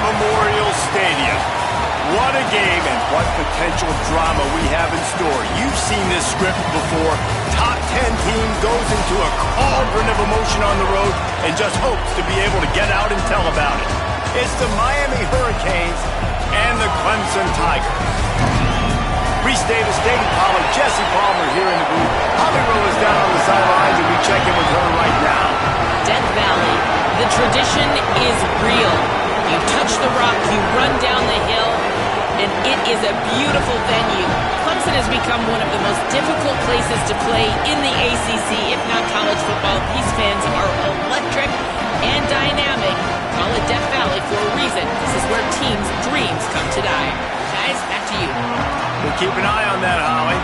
Memorial Stadium. What a game and what potential drama we have in store. You've seen this script before. Top 10 team goes into a cauldron of emotion on the road and just hopes to be able to get out and tell about it. It's the Miami Hurricanes and the Clemson Tigers. Reese Davis, David Pollard, Jesse Palmer here in the booth. Holly Rowe is down on the sidelines, and we check in with her right now. Death Valley, the tradition is real. You touch the rock, you run down the hill, and it is a beautiful venue. Clemson has become one of the most difficult places to play in the ACC, if not college football. These fans are electric and dynamic. Call it Death Valley for a reason. This is where teams' dreams come to die. Guys, back to you. We'll keep an eye on that, Holly.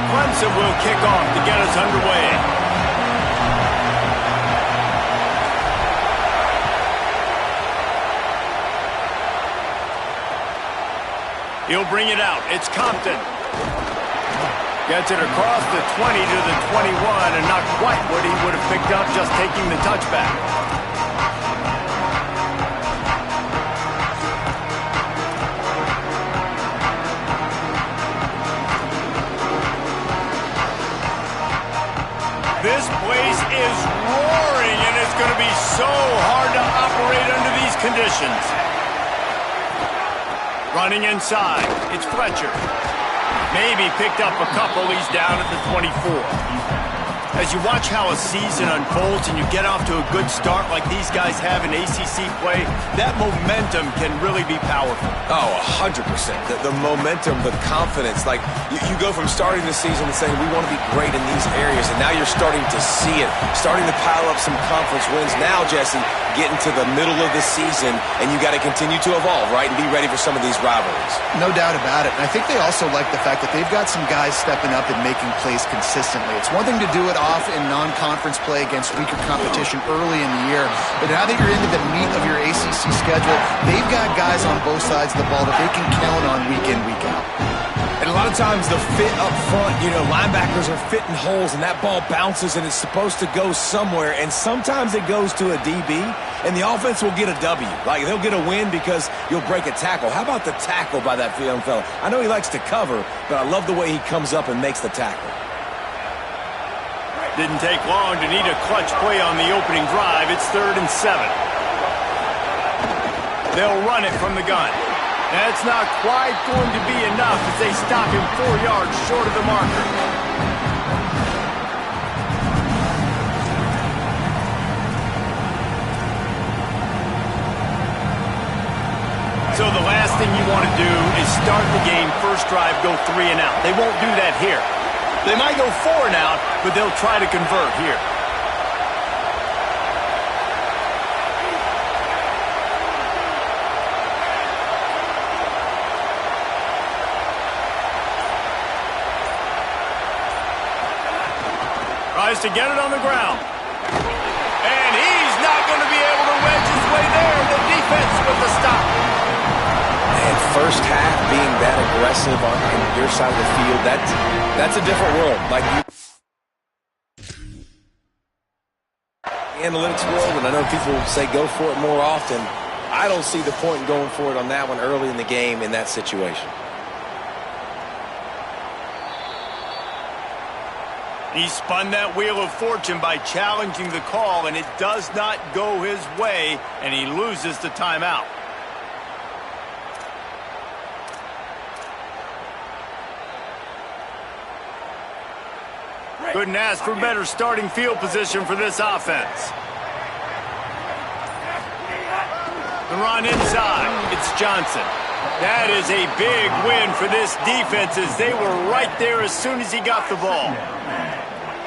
Clemson will kick off to get us underway. He'll bring it out. It's Compton. Gets it across the 20 to the 21, and not quite what he would have picked up just taking the touchback. This place is roaring, and it's going to be so hard to operate under these conditions. Running inside, it's Fletcher. Maybe picked up a couple, he's down at the 24. As you watch how a season unfolds and you get off to a good start like these guys have in ACC play, that momentum can really be powerful. Oh, 100%. The momentum, the confidence. Like, you go from starting the season and saying, we want to be great in these areas, and now you're starting to see it, starting to pile up some conference wins. Now, Jesse, getting to the middle of the season, and you got to continue to evolve, right, and be ready for some of these rivalries. No doubt about it. And I think they also like the fact that they've got some guys stepping up and making plays consistently. It's one thing to do it off in non-conference play against weaker competition early in the year, but now that you're into the meat of your ACC schedule, they've got guys on both sides of the ball that they can count on week in, week out. And a lot of times the fit up front, linebackers are fitting holes and that ball bounces and it's supposed to go somewhere, and sometimes it goes to a DB and the offense will get a W. Like, they'll get a win because you'll break a tackle. How about the tackle by that young fella? I know he likes to cover, but I love the way he comes up and makes the tackle. Didn't take long to need a clutch play on the opening drive. It's 3rd and 7. They'll run it from the gun. That's not quite going to be enough as they stop him 4 yards short of the marker. So the last thing you want to do is start the game, first drive, go 3 and out. They won't do that here. They might go 4 and out, but they'll try to convert here. Tries to get it on the ground. And he's not going to be able to wedge his way there. The defense with the stop. And first half being that aggressive on your side of the field, that's a different world. Like, analytics world, and I know people say go for it more often. I don't see the point in going for it on that one early in the game in that situation. He spun that wheel of fortune by challenging the call, and it does not go his way, and he loses the timeout. Couldn't ask for better starting field position for this offense. The run inside. It's Johnson. That is a big win for this defense as they were right there as soon as he got the ball.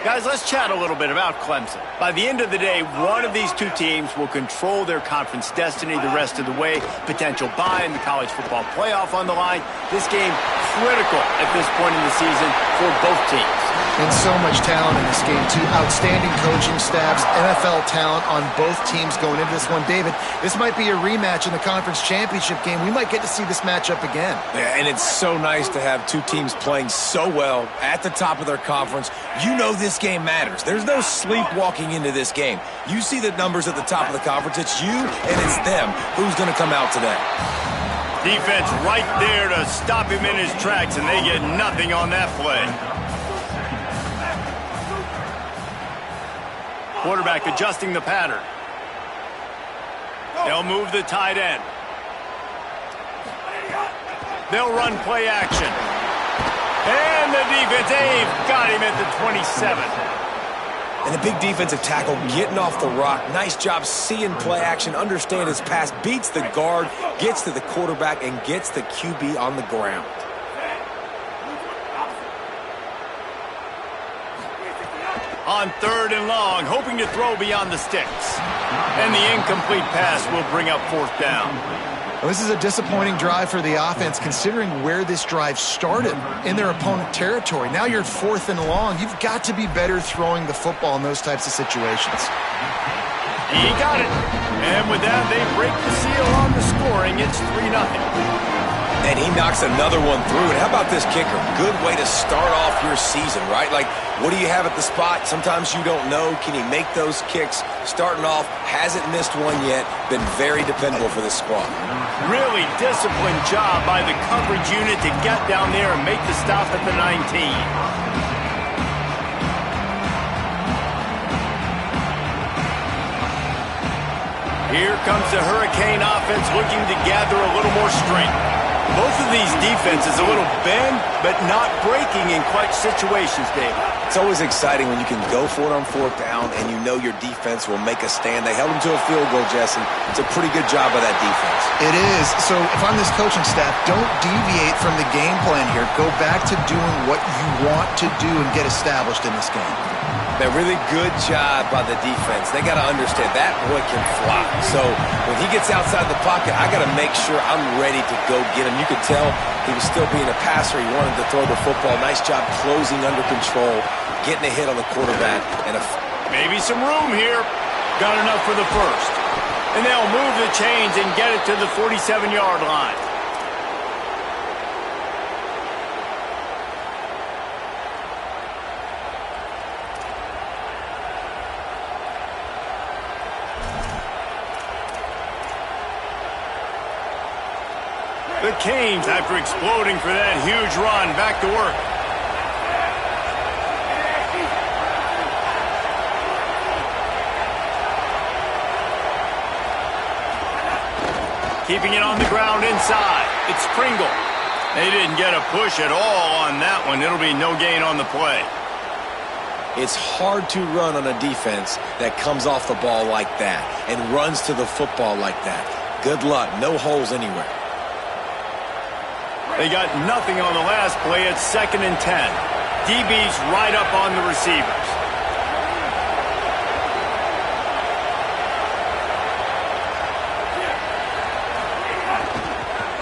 Guys, let's chat a little bit about Clemson. By the end of the day, one of these two teams will control their conference destiny the rest of the way. Potential bye in the college football playoff on the line. This game critical at this point in the season for both teams. And so much talent in this game, too. Outstanding coaching staffs, NFL talent on both teams going into this one. David, this might be a rematch in the conference championship game. We might get to see this matchup again. Yeah, and it's so nice to have two teams playing so well at the top of their conference. You know this game matters. There's no sleepwalking into this game. You see the numbers at the top of the conference. It's you and it's them. Who's going to come out today? Defense right there to stop him in his tracks, and they get nothing on that play. Quarterback adjusting the pattern. They'll move the tight end. They'll run play action. And the defense, they've got him at the 27. And the big defensive tackle getting off the rock. Nice job seeing play action, understand his pass, beats the guard, gets to the quarterback, and gets the QB on the ground. On 3rd and long, hoping to throw beyond the sticks. And the incomplete pass will bring up 4th down. Well, this is a disappointing drive for the offense, considering where this drive started, in their opponent territory. Now you're at 4th and long. You've got to be better throwing the football in those types of situations. He got it. And with that, they break the seal on the scoring. It's 3-0. And he knocks another one through. And how about this kicker? Good way to start off your season, right? Like, what do you have at the spot? Sometimes you don't know. Can he make those kicks? Starting off, hasn't missed one yet. Been very dependable for this squad. Really disciplined job by the coverage unit to get down there and make the stop at the 19. Here comes the Hurricane offense looking to gather a little more strength. Both of these defenses a little bend, but not breaking in clutch situations, David. It's always exciting when you can go for it on 4th down and you know your defense will make a stand. They held him to a field goal, Jesse. It's a pretty good job by that defense. It is. So if I'm this coaching staff, don't deviate from the game plan here. Go back to doing what you want to do and get established in this game. A really good job by the defense. They got to understand that boy can fly. So when he gets outside the pocket, I got to make sure I'm ready to go get him. You could tell he was still being a passer. He wanted to throw the football. Nice job closing under control, getting a hit on the quarterback. And maybe some room here. Got enough for the first. And they'll move the chains and get it to the 47-yard line. The Canes, after exploding for that huge run, back to work. Keeping it on the ground inside. It's Pringle. They didn't get a push at all on that one. It'll be no gain on the play. It's hard to run on a defense that comes off the ball like that and runs to the football like that. Good luck. No holes anywhere. They got nothing on the last play. It's 2nd and 10. DB's right up on the receivers.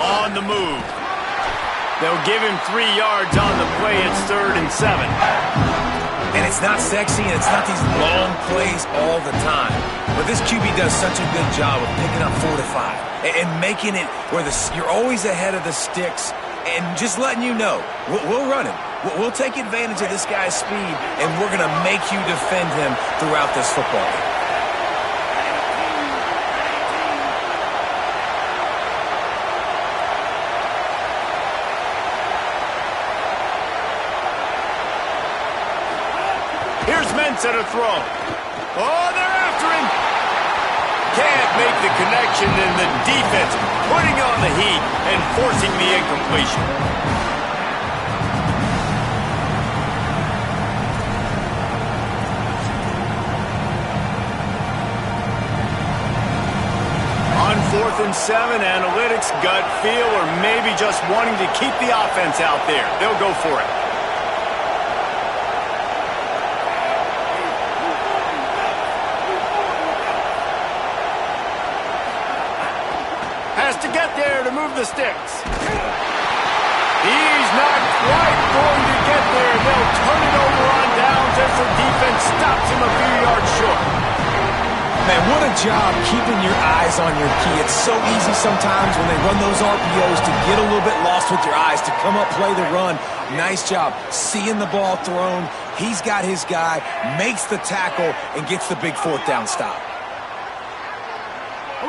On the move. They'll give him 3 yards on the play. It's 3rd and 7. And it's not sexy, and it's not these long plays all the time. But this QB does such a good job of picking up 4 to 5 and making it where you're always ahead of the sticks and just letting you know, we'll run him. We'll take advantage of this guy's speed, and we're going to make you defend him throughout this football game. Here's Ncaa to throw. Oh, they're after him. Can't make the connection, and the defense putting on the heat and forcing the incompletion. On 4th and 7, analytics, gut feel, or maybe just wanting to keep the offense out there. They'll go for it. To get there to move the sticks. He's not quite going to get there. They'll turn it over on Stanford defense stops him a few yards short. Man, what a job keeping your eyes on your key. It's so easy sometimes when they run those RPOs to get a little bit lost with your eyes, to come up, play the run. Nice job seeing the ball thrown. He's got his guy, makes the tackle, and gets the big fourth down stop.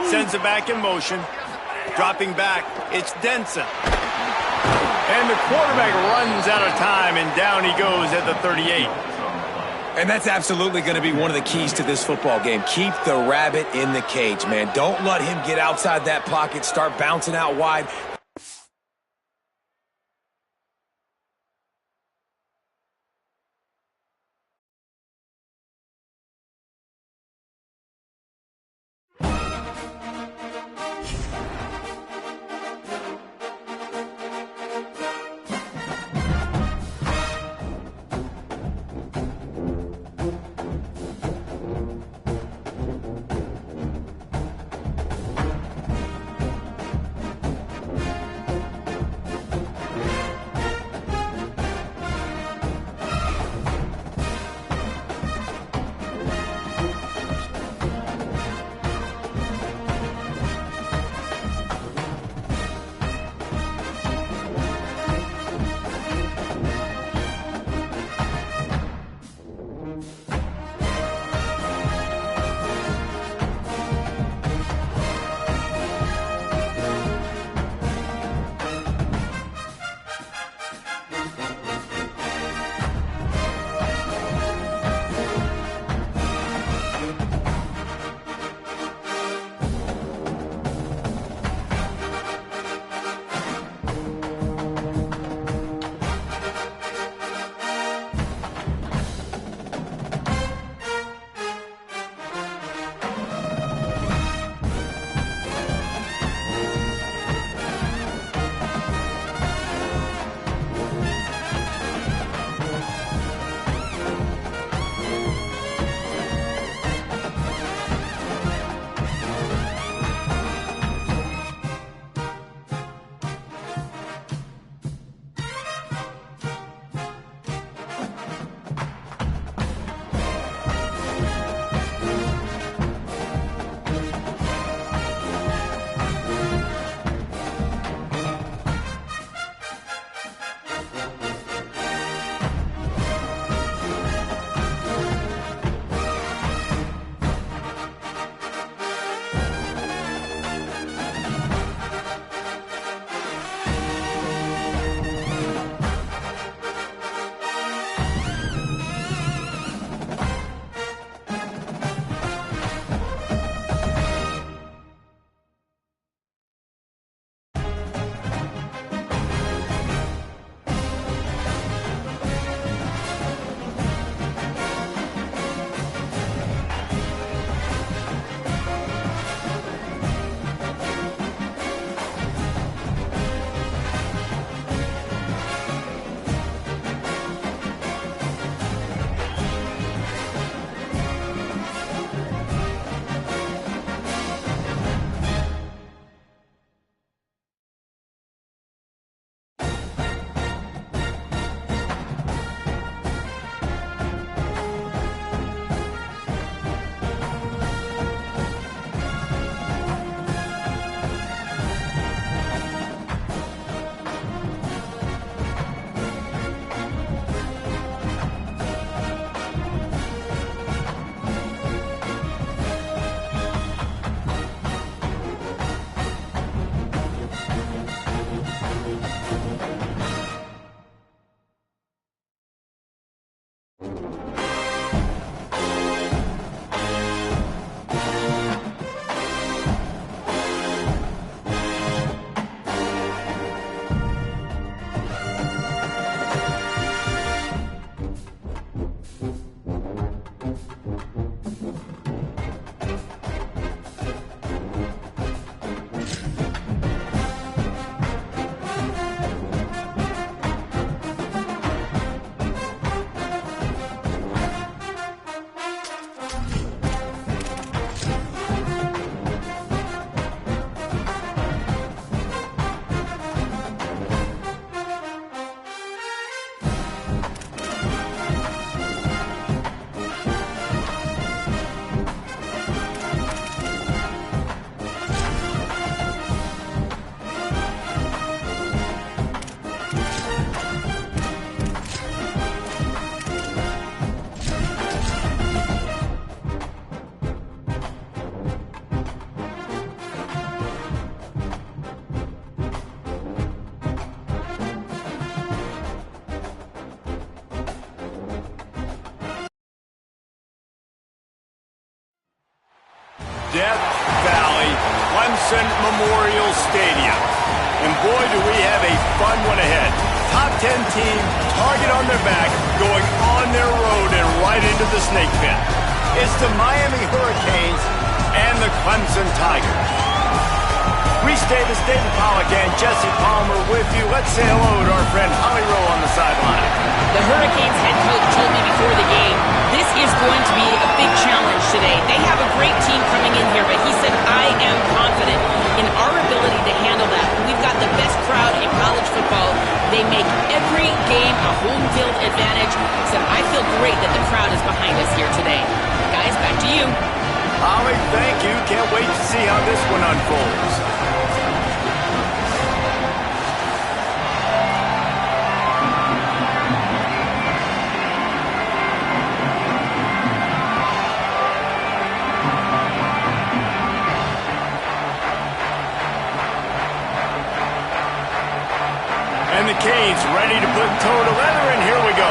Sends it back in motion. Dropping back, it's Denson. And the quarterback runs out of time, and down he goes at the 38. And that's absolutely going to be one of the keys to this football game. Keep the rabbit in the cage, man. Don't let him get outside that pocket, start bouncing out wide. Death Valley Clemson Memorial Stadium. And boy, do we have a fun one ahead. Top 10 team, target on their back, going on their road and right into the snake pit. It's the Miami Hurricanes and the Clemson Tigers. Reese Davis, David Pollack, and Jesse Palmer with you. Let's say hello to our friend Holly Rowe on the sideline. The Hurricanes head coach told me before the game, this is going to be a big challenge today. They have a great team coming in here, but he said, I am confident in our ability to handle that. We've got the best crowd in college football. They make every game a home field advantage. He said, I feel great that the crowd is behind us here today. Guys, back to you. Holly, thank you. Can't wait to see how this one unfolds. And the Canes ready to put toe to leather, and here we go.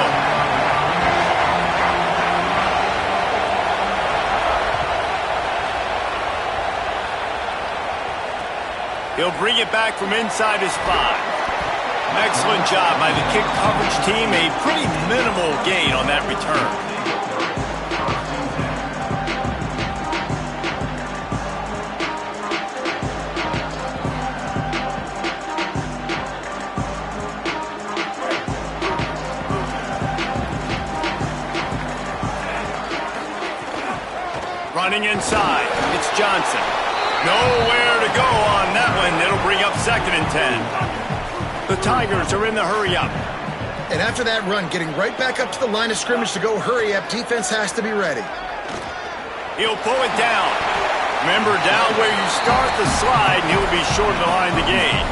He'll bring it back from inside his 5. Excellent job by the kick coverage team. A pretty minimal gain on that return. Running inside, it's Johnson. Nowhere to go on that one. It'll bring up 2nd and 10. The Tigers are in the hurry-up. And after that run, getting right back up to the line of scrimmage to go hurry-up, defense has to be ready. He'll pull it down. Remember, down where you start the slide, and he'll be short of the line to gain.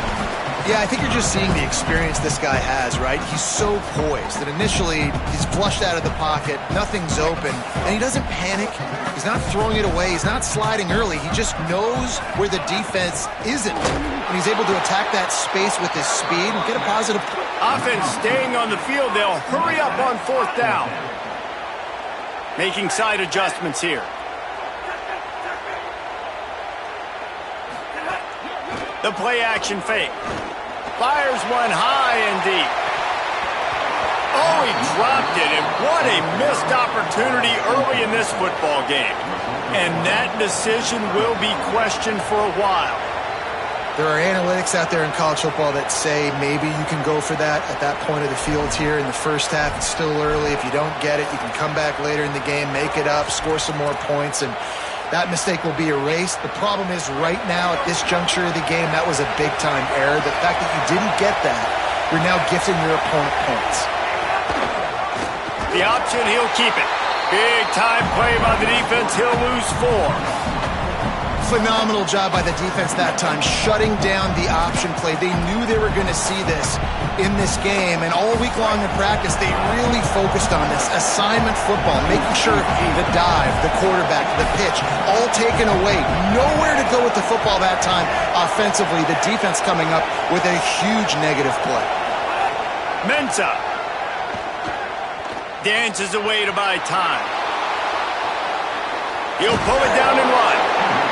Yeah, I think you're just seeing the experience this guy has, right? He's so poised that initially he's flushed out of the pocket, nothing's open, and he doesn't panic. He's not throwing it away. He's not sliding early. He just knows where the defense isn't, and he's able to attack that space with his speed and get a positive. Offense staying on the field. They'll hurry up on 4th down. Making side adjustments here. The play action fake. Fires one high and deep. Oh, he dropped it, and what a missed opportunity early in this football game. And that decision will be questioned for a while. There are analytics out there in college football that say maybe you can go for that at that point of the field here in the first half. It's still early. If you don't get it, you can come back later in the game, make it up, score some more points, and that mistake will be erased. The problem is right now at this juncture of the game, that was a big-time error. The fact that you didn't get that, you're now gifting your opponent points. The option, he'll keep it. Big-time play by the defense. He'll lose 4. Phenomenal job by the defense that time, shutting down the option play. They knew they were going to see this in this game, and all week long in practice, they really focused on this assignment football, making sure the dive, the quarterback, the pitch, all taken away. Nowhere to go with the football that time offensively. The defense coming up with a huge negative play. Ncaa dances away to buy time. He'll pull it down and run.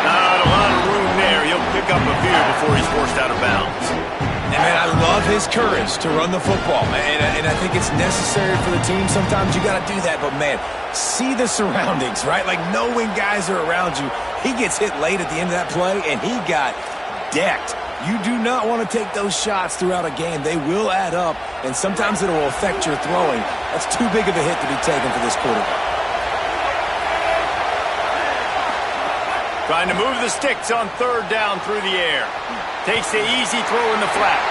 Not a lot of room there. He'll pick up a few before he's forced out of bounds. And, man, I love his courage to run the football, man. And I think it's necessary for the team. Sometimes you got to do that. But, man, see the surroundings, right? Like, know when guys are around you. He gets hit late at the end of that play, and he got decked. You do not want to take those shots throughout a game. They will add up, and sometimes it will affect your throwing. That's too big of a hit to be taken for this quarterback. Trying to move the sticks on 3rd down through the air. Takes the easy throw in the flat.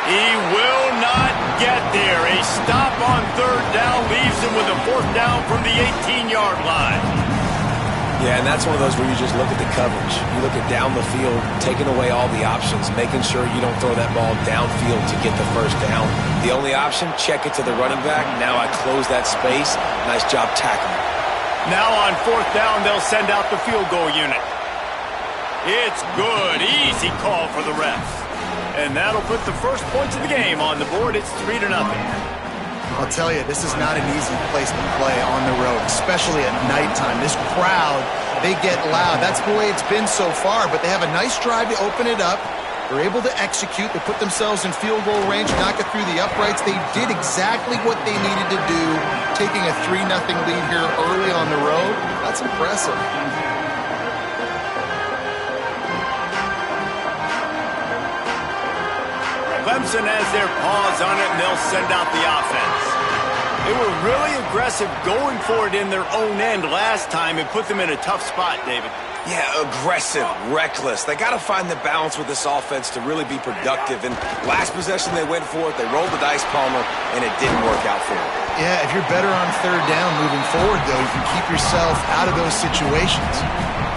He will not get there. A stop on 3rd down leaves him with a 4th down from the 18-yard line. Yeah, and that's one of those where you just look at the coverage. You look at down the field, taking away all the options, making sure you don't throw that ball downfield to get the 1st down. The only option, check it to the running back. Now I close that space. Nice job tackling. Now on 4th down, they'll send out the field goal unit. It's good. Easy call for the refs. And that'll put the first points of the game on the board. It's 3-0. I'll tell you, this is not an easy place to play on the road, especially at nighttime. This crowd they get loud. That's the way it's been so far, but they have a nice drive to open it up. They're able to execute. They put themselves in field goal range, knock it through the uprights. They did exactly what they needed to do, taking a 3-0 lead here early on the road. That's impressive. Clemson has their paws on it, and they'll send out the offense. They were really aggressive going for it in their own end last time and put them in a tough spot, David. Yeah, aggressive, reckless. They got to find the balance with this offense to really be productive. And last possession they went for it, they rolled the dice, Palmer, and it didn't work out for them. Yeah, if you're better on third down moving forward, though, you can keep yourself out of those situations.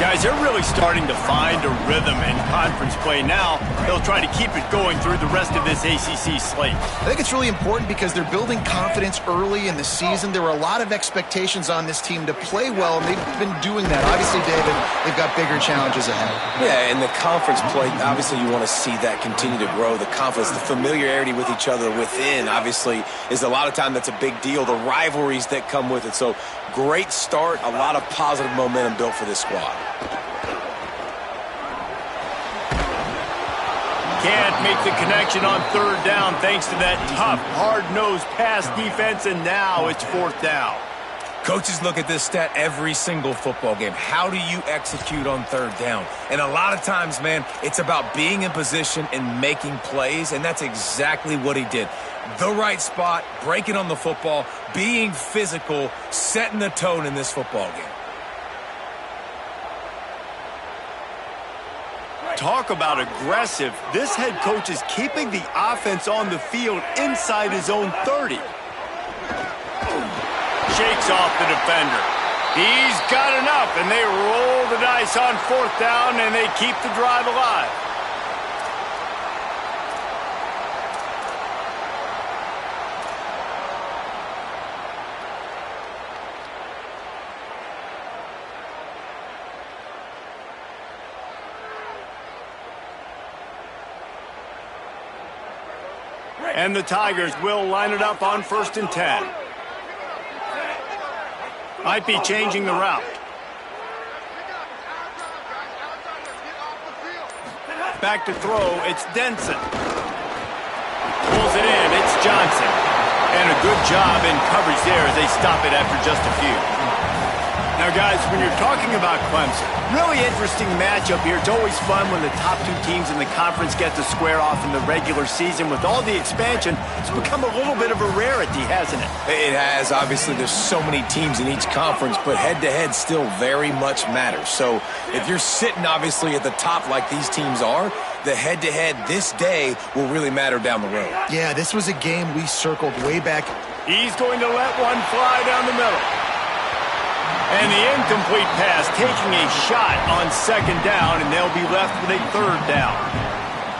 Guys, they're really starting to find a rhythm in conference play now. They'll try to keep it going through the rest of this ACC slate. I think it's really important because they're building confidence early in the season. There were a lot of expectations on this team to play well, and they've been doing that. Obviously, David, they've got bigger challenges ahead. Yeah, and the conference play, obviously you want to see that continue to grow. The confidence, the familiarity with each other within, obviously, is a lot of time that's a big deal. The rivalries that come with it. So, great start, a lot of positive momentum built for this squad. Can't make the connection on third down thanks to that tough, hard-nosed pass defense, and now it's fourth down. Coaches look at this stat every single football game. How do you execute on third down? And a lot of times, man, it's about being in position and making plays, and that's exactly what he did. The right spot, breaking on the football, being physical, setting the tone in this football game. Talk about aggressive. This head coach is keeping the offense on the field inside his own 30. Shakes off the defender. He's got enough, and they roll the dice on fourth down, and they keep the drive alive. And the Tigers will line it up on 1st and 10. Might be changing the route. Back to throw, it's Denson. Pulls it in, it's Johnson. And a good job in coverage there as they stop it after just a few. Now, guys, when you're talking about Clemson, really interesting matchup here. It's always fun when the top two teams in the conference get to square off in the regular season. With all the expansion, it's become a little bit of a rarity, hasn't it? It has. Obviously, there's so many teams in each conference, but head-to-head still very much matters. So if you're sitting, obviously, at the top like these teams are, the head-to-head this day will really matter down the road. Yeah, this was a game we circled way back. He's going to let one fly down the middle. And the incomplete pass taking a shot on 2nd down, and they'll be left with a 3rd down.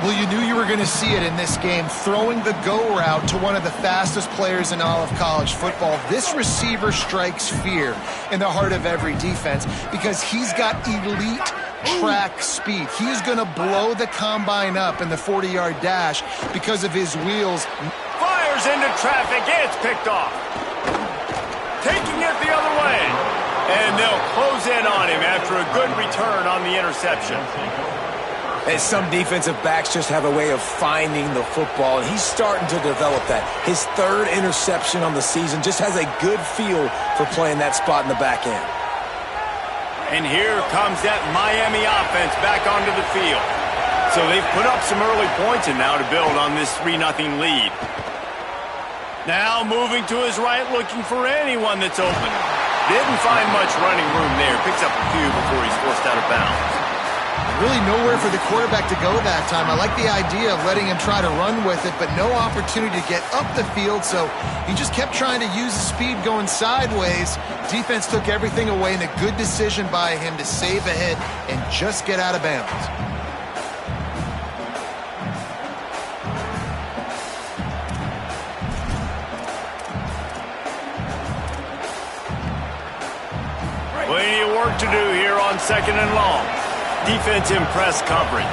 Well, you knew you were going to see it in this game, throwing the go route to one of the fastest players in all of college football. This receiver strikes fear in the heart of every defense because he's got elite track speed. He's going to blow the combine up in the 40-yard dash because of his wheels. Fires into traffic. It's picked off. Taking it the other way. And they'll close in on him after a good return on the interception. And some defensive backs just have a way of finding the football, and he's starting to develop that. His 3rd interception on the season just has a good feel for playing that spot in the back end. And here comes that Miami offense back onto the field. So they've put up some early points and now to build on this 3-0 lead. Now moving to his right, looking for anyone that's open. Didn't find much running room there. Picks up a few before he's forced out of bounds. Really nowhere for the quarterback to go that time. I like the idea of letting him try to run with it, but no opportunity to get up the field, so he just kept trying to use the speed going sideways. Defense took everything away, and a good decision by him to save a hit and just get out of bounds. Plenty of work to do here on 2nd and long. Defense in press coverage.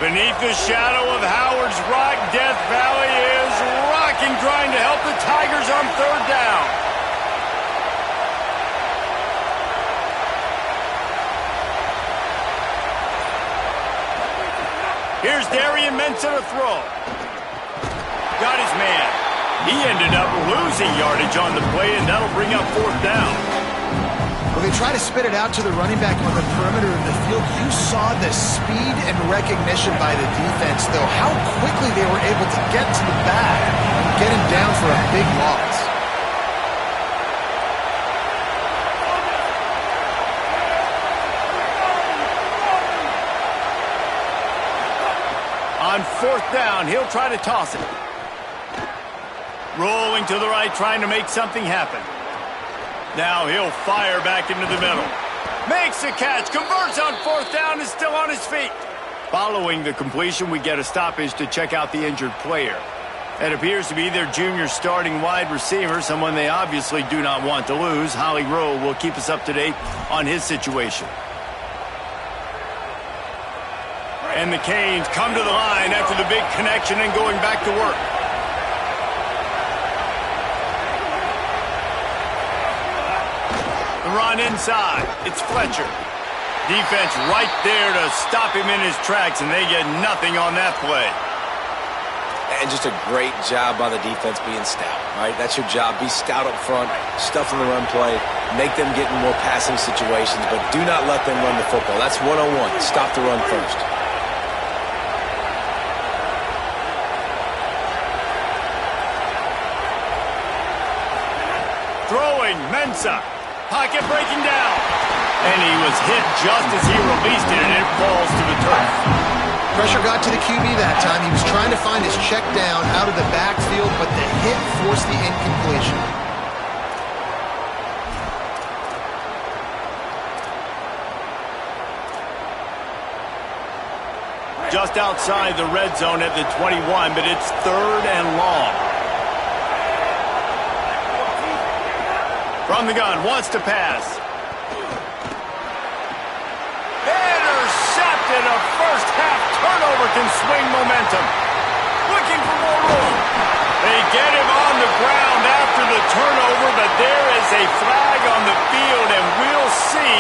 Beneath the shadow of Howard's Rock, Death Valley is rocking, trying to help the Tigers on third down. Here's Darian Mensah to throw. Got his man. He ended up losing yardage on the play, and that'll bring up fourth down. When they try to spit it out to the running back on the perimeter of the field, you saw the speed and recognition by the defense, though, how quickly they were able to get to the back and get him down for a big loss. On fourth down, he'll try to toss it. Rolling to the right, trying to make something happen. Now he'll fire back into the middle. Makes the catch, converts on fourth down, is still on his feet. Following the completion, we get a stoppage to check out the injured player. It appears to be their junior starting wide receiver, someone they obviously do not want to lose. Holly Rowe will keep us up to date on his situation. And the Canes come to the line after the big connection and going back to work. The run inside. It's Fletcher. Defense right there to stop him in his tracks, and they get nothing on that play. And just a great job by the defense being stout, right? That's your job. Be stout up front, stuff in the run play, make them get in more passing situations, but do not let them run the football. That's one-on-one. Stop the run first. Throwing, Mensah. Pocket breaking down. And he was hit just as he released it, and it falls to the turf. Pressure got to the QB that time. He was trying to find his check down out of the backfield, but the hit forced the incompletion. Just outside the red zone at the 21, but it's third and long. From the gun, wants to pass. Intercepted. A first half turnover can swing momentum. Looking for more room. They get him on the ground after the turnover, but there is a flag on the field, and we'll see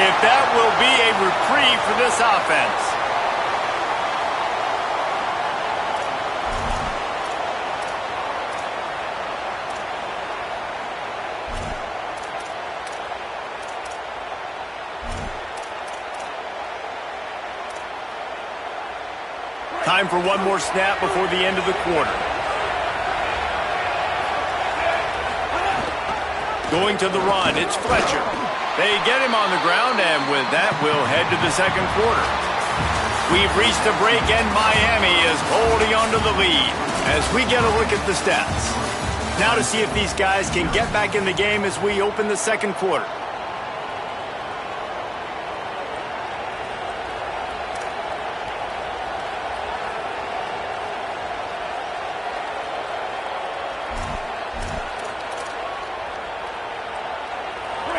if that will be a reprieve for this offense. Time for one more snap before the end of the quarter. Going to the run, it's Fletcher. They get him on the ground, and with that, we'll head to the second quarter. We've reached a break, and Miami is holding on to the lead as we get a look at the stats. Now to see if these guys can get back in the game as we open the second quarter.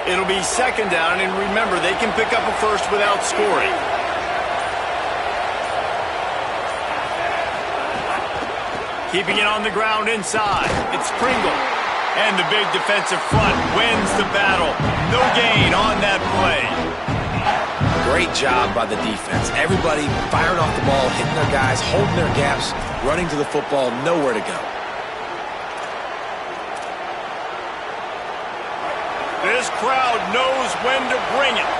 It'll be second down, and remember, they can pick up a first without scoring. Keeping it on the ground inside. It's Pringle. And the big defensive front wins the battle. No gain on that play. Great job by the defense. Everybody firing off the ball, hitting their guys, holding their gaps, running to the football, nowhere to go. This crowd knows when to bring it.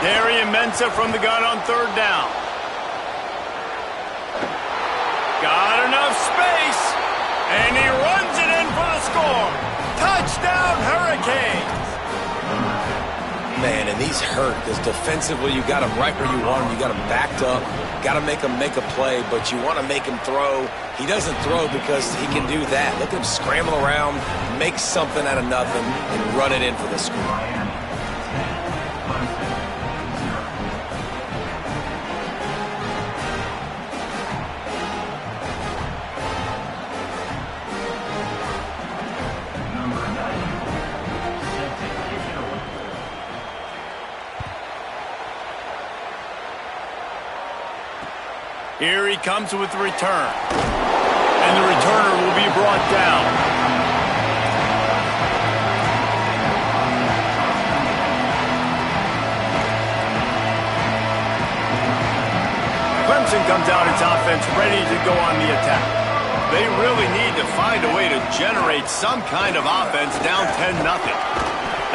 Darian Mensah from the gun on third down. Got enough space, and he runs it in for the score. Touchdown, Hurricanes. Man, and these hurt because defensively you got them right where you want them. You got them backed up. Got to make him make a play, but you want to make him throw. He doesn't throw because he can do that. Look at him scramble around, make something out of nothing, and run it in for the score. Here he comes with the return. And the returner will be brought down. Clemson comes out its offense ready to go on the attack. They really need to find a way to generate some kind of offense down 10-0.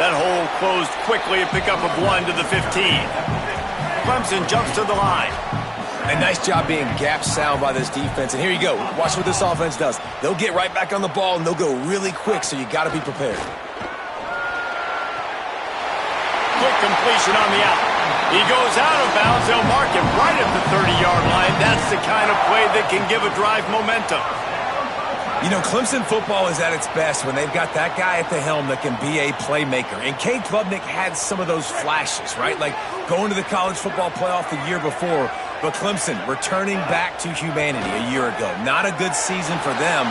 That hole closed quickly, a pickup of 1 to the 15. Clemson jumps to the line. A nice job being gap sound by this defense. And here you go. Watch what this offense does. They'll get right back on the ball, and they'll go really quick, so you got to be prepared. Quick completion on the out. He goes out of bounds. They'll mark him right at the 30-yard line. That's the kind of play that can give a drive momentum. You know, Clemson football is at its best when they've got that guy at the helm that can be a playmaker. And Cade Klubnik had some of those flashes, right? Like going to the college football playoff the year before. But Clemson returning back to humanity a year ago. Not a good season for them.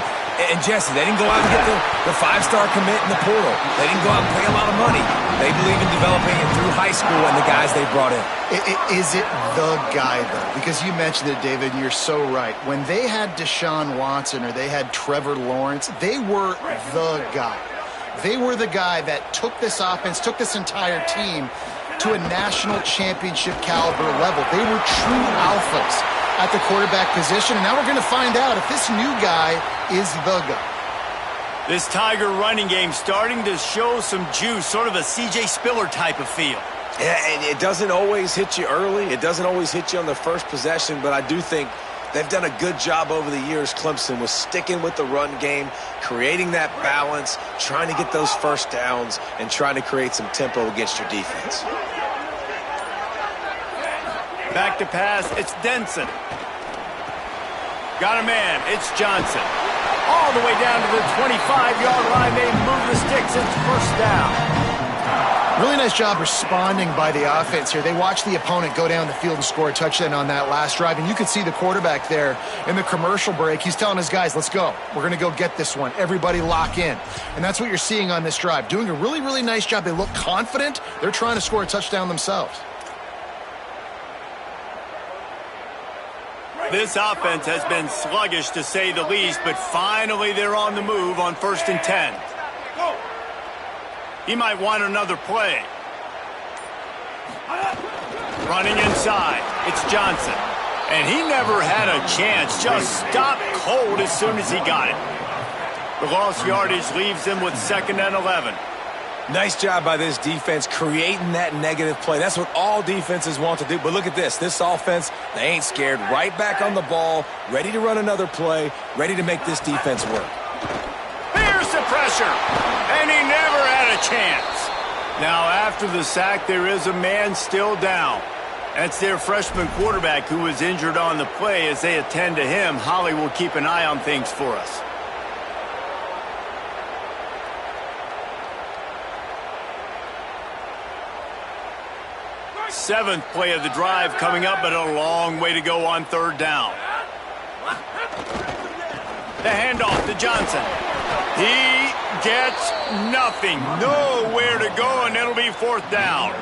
And Jesse, they didn't go out and get the five-star commit in the portal. They didn't go out and pay a lot of money. They believe in developing it through high school and the guys they brought in. Is it the guy, though? Because you mentioned it, David, and you're so right. When they had Deshaun Watson or they had Trevor Lawrence, they were the guy. They were the guy that took this offense, took this entire team to a national championship caliber level. They were true alphas at the quarterback position, and now we're going to find out if this new guy is the guy. This Tiger running game starting to show some juice, sort of a C.J. Spiller type of feel. Yeah, and it doesn't always hit you early. It doesn't always hit you on the first possession, but I do think they've done a good job over the years, Clemson, with sticking with the run game, creating that balance, trying to get those first downs, and trying to create some tempo against your defense. Back to pass, it's Denson. Got a man, it's Johnson. All the way down to the 25-yard line, they move the sticks, it's first down. Really nice job responding by the offense here. They watched the opponent go down the field and score a touchdown on that last drive, and you could see the quarterback there in the commercial break. He's telling his guys, let's go. We're going to go get this one. Everybody lock in. And that's what you're seeing on this drive. Doing a really, really nice job. They look confident. They're trying to score a touchdown themselves. This offense has been sluggish, to say the least, but finally they're on the move on 1st and 10. He might want another play. Running inside, it's Johnson. And he never had a chance, just stopped cold as soon as he got it. The lost yardage leaves him with 2nd and 11. Nice job by this defense creating that negative play. That's what all defenses want to do. But look at this. This offense, they ain't scared. Right back on the ball, ready to run another play, ready to make this defense work. Here's the pressure. And he never had a chance. Now, after the sack, there is a man still down. That's their freshman quarterback who was injured on the play. As they attend to him, Holly will keep an eye on things for us. Seventh play of the drive coming up, but a long way to go on 3rd down. The handoff to Johnson. He gets nothing. Nowhere to go, and it'll be 4th down.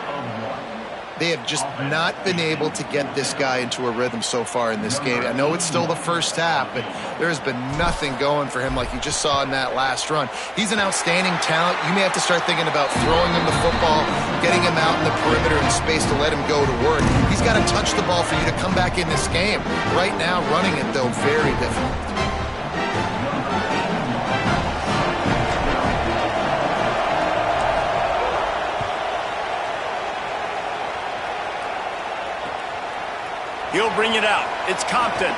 They have just not been able to get this guy into a rhythm so far in this game. I know it's still the first half, but there has been nothing going for him like you just saw in that last run. He's an outstanding talent. You may have to start thinking about throwing him the football, getting him out in the perimeter in space to let him go to work. He's got to touch the ball for you to come back in this game. Right now, running it, though, very difficult. He'll bring it out. It's Compton.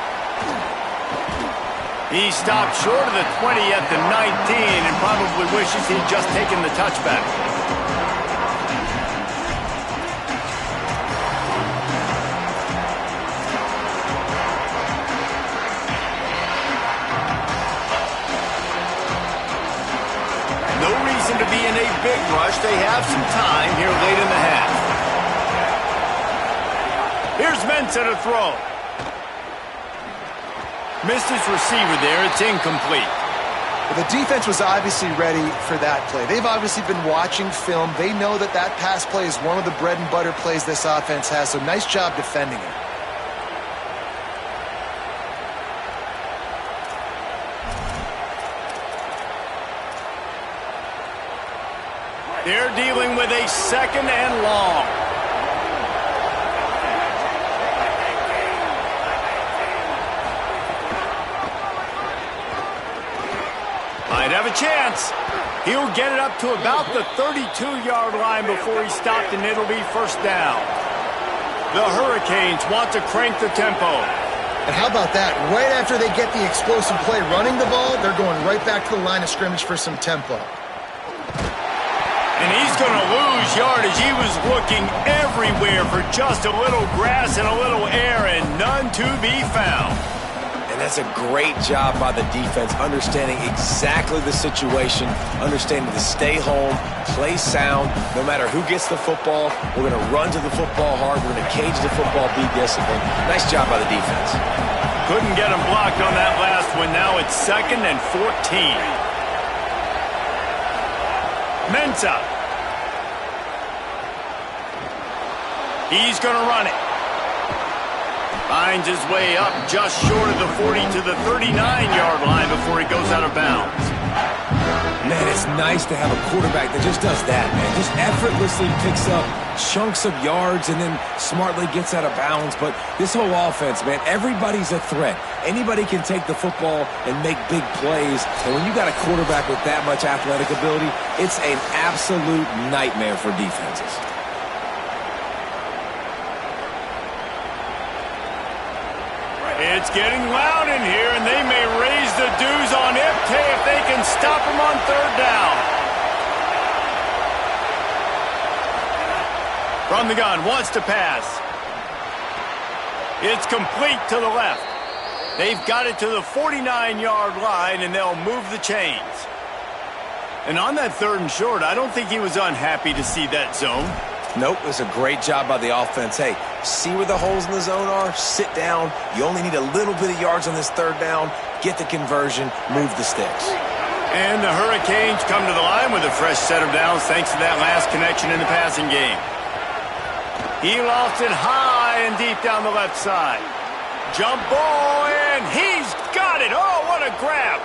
He stopped short of the 20 at the 19 and probably wishes he'd just taken the touchback. No reason to be in a big rush. They have some time here late in the half. Here's Ncaa to throw. Missed his receiver there. It's incomplete. Well, the defense was obviously ready for that play. They've obviously been watching film. They know that that pass play is one of the bread and butter plays this offense has, so nice job defending it. They're dealing with a 2nd and long. Might have a chance. He'll get it up to about the 32-yard line before he's stopped, and it'll be 1st down. The Hurricanes want to crank the tempo. And how about that? Right after they get the explosive play running the ball, they're going right back to the line of scrimmage for some tempo. And he's going to lose yardage. He was looking everywhere for just a little grass and a little air, and none to be found. And that's a great job by the defense, understanding exactly the situation, understanding to stay home, play sound. No matter who gets the football, we're going to run to the football hard. We're going to cage the football, be disciplined. Nice job by the defense. Couldn't get him blocked on that last one. Now it's 2nd and 14. Ncaa. He's going to run it. Finds his way up just short of the 40 to the 39-yard line before he goes out of bounds. Man, it's nice to have a quarterback that just does that, man. Just effortlessly picks up chunks of yards and then smartly gets out of bounds. But this whole offense, man, everybody's a threat. Anybody can take the football and make big plays. And when you got a quarterback with that much athletic ability, it's an absolute nightmare for defenses. It's getting loud in here, and they may raise the dues on Ncaa if they can stop him on 3rd down. From the gun, wants to pass. It's complete to the left. They've got it to the 49-yard line, and they'll move the chains. And on that 3rd and short, I don't think he was unhappy to see that zone. Nope, it was a great job by the offense. Hey, see where the holes in the zone are, sit down. You only need a little bit of yards on this 3rd down. Get the conversion, move the sticks. And the Hurricanes come to the line with a fresh set of downs thanks to that last connection in the passing game. He lost it high and deep down the left side. Jump ball, and he's got it. Oh, what a grab.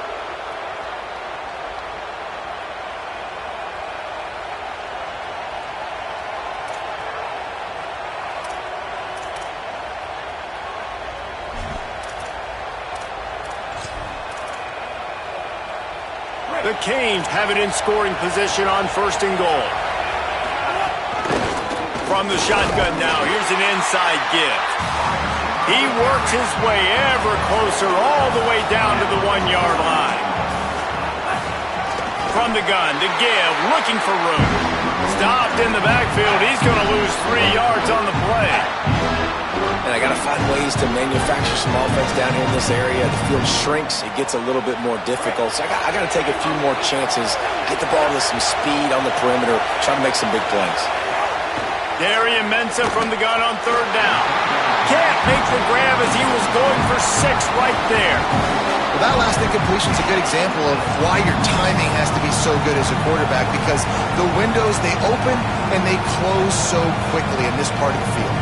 The Canes have it in scoring position on 1st and goal. From the shotgun now, here's an inside give. He works his way ever closer all the way down to the 1-yard line. From the gun, the give, looking for room. Stopped in the backfield. He's going to lose 3 yards on the play. And I got to find ways to manufacture some offense down here in this area. The field shrinks. It gets a little bit more difficult. So I got to take a few more chances, get the ball with some speed on the perimeter, try to make some big plays. Ncaa from the gun on 3rd down. Can't make the grab as he was going for 6 right there. Well, that last incompletion is a good example of why your timing has to be so good as a quarterback, because the windows, they open and they close so quickly in this part of the field.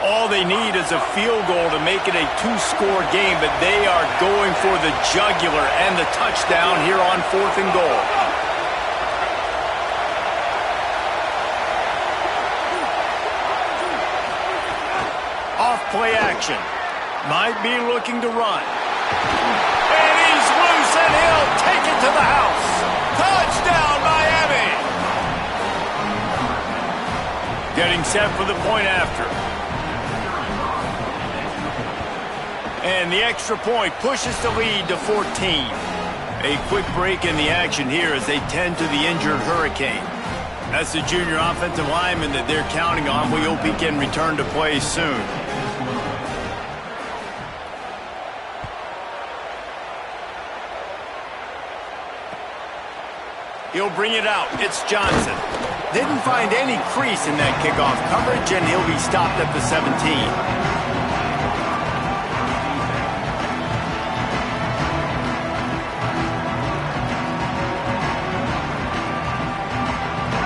All they need is a field goal to make it a 2-score game, but they are going for the jugular and the touchdown here on 4th and goal. Off play action. Might be looking to run. And he's loose, and he'll take it to the house. Touchdown, Miami! Getting set for the point after. And the extra point pushes the lead to 14. A quick break in the action here as they tend to the injured Hurricane. That's the junior offensive lineman that they're counting on. We hope he can return to play soon. He'll bring it out. It's Johnson. Didn't find any crease in that kickoff coverage, and he'll be stopped at the 17.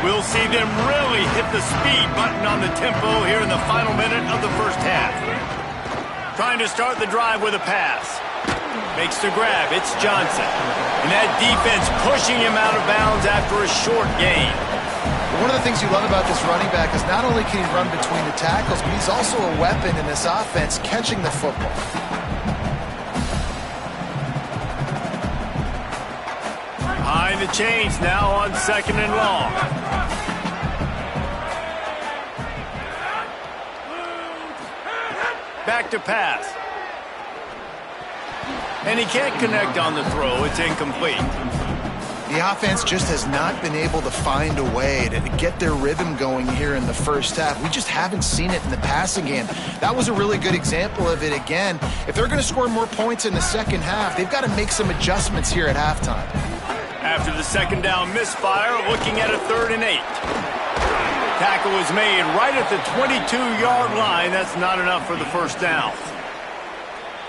We'll see them really hit the speed button on the tempo here in the final minute of the first half. Trying to start the drive with a pass. Makes the grab. It's Johnson. And that defense pushing him out of bounds after a short gain. One of the things you love about this running back is not only can he run between the tackles, but he's also a weapon in this offense catching the football. Behind the chains now on 2nd and long. Back to pass. And he can't connect on the throw. It's incomplete. The offense just has not been able to find a way to get their rhythm going here in the first half. We just haven't seen it in the passing game. That was a really good example of it again. If they're going to score more points in the second half, they've got to make some adjustments here at halftime. After the second down misfire, looking at a 3rd and 8. Tackle is made right at the 22-yard line. That's not enough for the first down.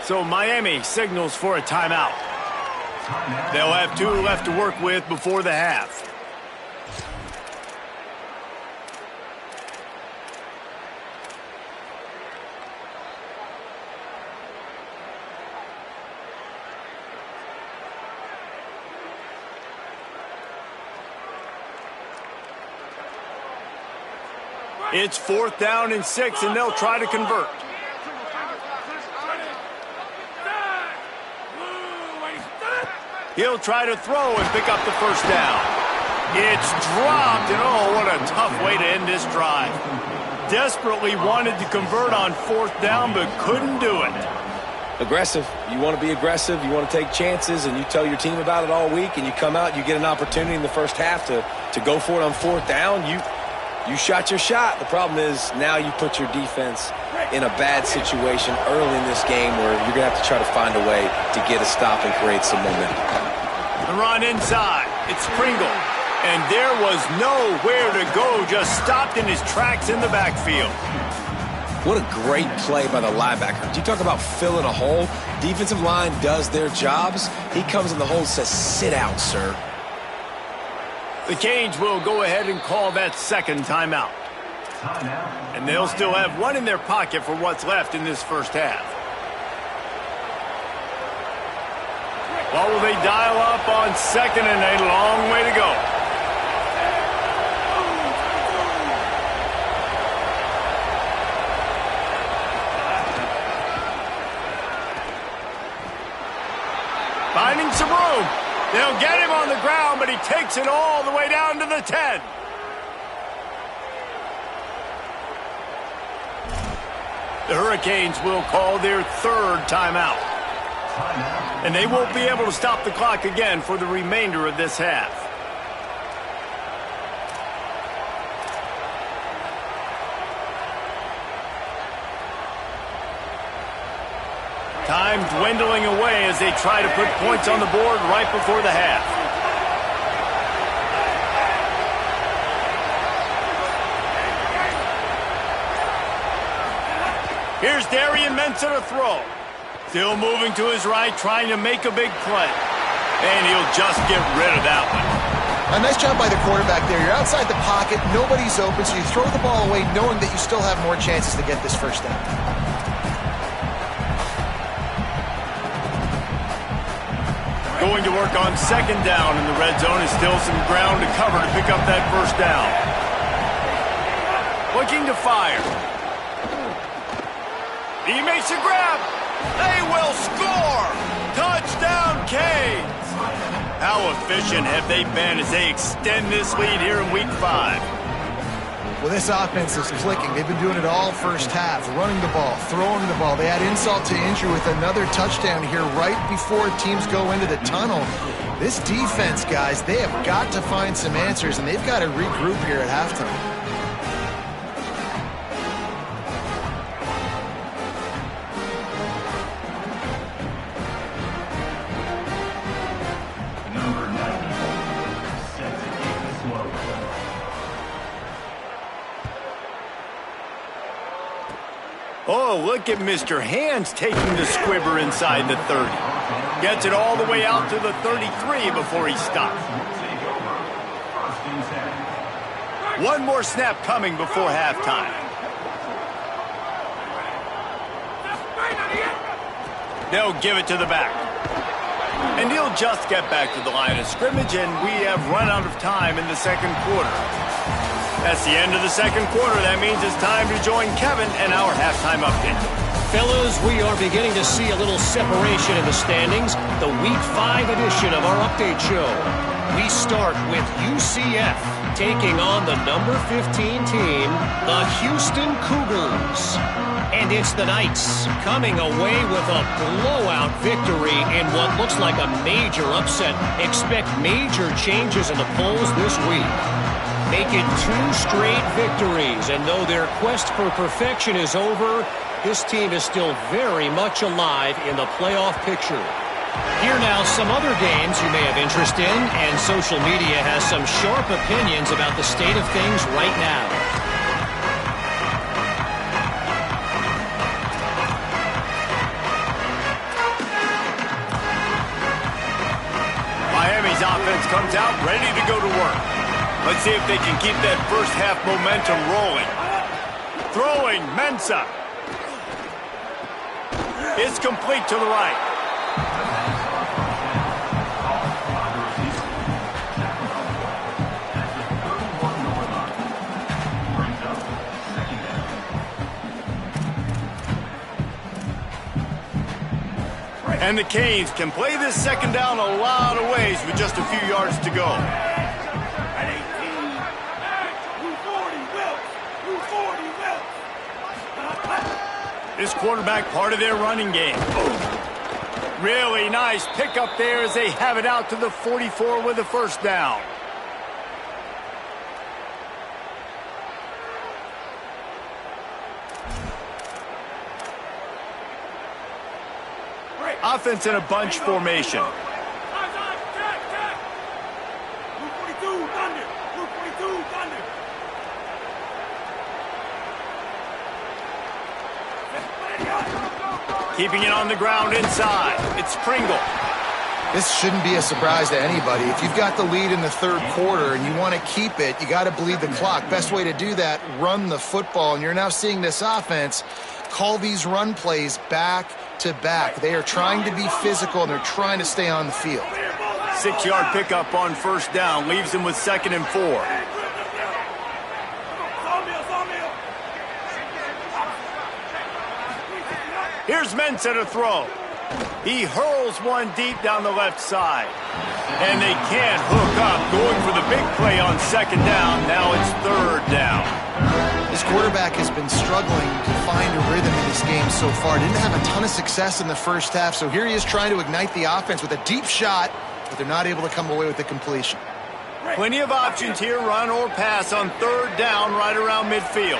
So Miami signals for a timeout. They'll have 2 left to work with before the half. It's 4th down and 6, and they'll try to convert. He'll try to throw and pick up the first down. It's dropped, and oh, what a tough way to end this drive. Desperately wanted to convert on 4th down, but couldn't do it. Aggressive. You want to be aggressive. You want to take chances, and you tell your team about it all week, and you come out, you get an opportunity in the first half to go for it on 4th down. You shot your shot. The problem is now you put your defense in a bad situation early in this game where you're going to have to try to find a way to get a stop and create some momentum. The run inside. It's Pringle. And there was nowhere to go. Just stopped in his tracks in the backfield. What a great play by the linebacker. You talk about filling a hole. Defensive line does their jobs. He comes in the hole and says, sit out, sir. The Canes will go ahead and call that 2nd timeout. And they'll still have 1 in their pocket for what's left in this first half. What will they dial up on 2nd and a long way to go? Finding some room. They'll get him on the ground, but he takes it all the way down to the 10. The Hurricanes will call their 3rd timeout. And they won't be able to stop the clock again for the remainder of this half. Time dwindling away as they try to put points on the board right before the half. Here's Darian Mensah to throw. Still moving to his right, trying to make a big play. And he'll just get rid of that one. A nice job by the quarterback there. You're outside the pocket, nobody's open, so you throw the ball away knowing that you still have more chances to get this first down. Going to work on 2nd down in the red zone is still some ground to cover to pick up that first down. Looking to fire. He makes a grab. They will score. Touchdown, Canes. How efficient have they been as they extend this lead here in Week 5? Well, this offense is clicking. They've been doing it all first half, running the ball, throwing the ball. They add insult to injury with another touchdown here right before teams go into the tunnel. This defense, guys, they have got to find some answers, and they've got to regroup here at halftime. Oh, look at Mr. Hands taking the squibber inside the 30. Gets it all the way out to the 33 before he stops. One more snap coming before halftime. They'll give it to the back. And he'll just get back to the line of scrimmage, and we have run out of time in the second quarter. That's the end of the second quarter. That means it's time to join Kevin and our halftime update. Fellas, we are beginning to see a little separation in the standings. The Week 5 edition of our update show. We start with UCF taking on the number 15 team, the Houston Cougars. And it's the Knights coming away with a blowout victory in what looks like a major upset. Expect major changes in the polls this week. Make it 2 straight victories, and though their quest for perfection is over, this team is still very much alive in the playoff picture. Here now, some other games you may have interest in, and social media has some sharp opinions about the state of things right now. Miami's offense comes out ready to go to work. Let's see if they can keep that first half momentum rolling. Throwing, Ncaa. It's complete to the right. And the Canes can play this second down a lot of ways with just a few yards to go. This quarterback part of their running game. Really nice pickup there as they have it out to the 44 with a first down. Offense in a bunch formation. Keeping it on the ground inside. It's Pringle. This shouldn't be a surprise to anybody. If you've got the lead in the third quarter and you want to keep it, you got to bleed the clock. Best way to do that, run the football. And you're now seeing this offense call these run plays back to back. They are trying to be physical, and they're trying to stay on the field. 6-yard pickup on first down leaves them with 2nd and 4. Here's Ncaa to throw. He hurls one deep down the left side. And they can't hook up, going for the big play on 2nd down. Now it's 3rd down. This quarterback has been struggling to find a rhythm in this game so far. Didn't have a ton of success in the first half, so here he is trying to ignite the offense with a deep shot, but they're not able to come away with the completion. Plenty of options here, run or pass on 3rd down right around midfield.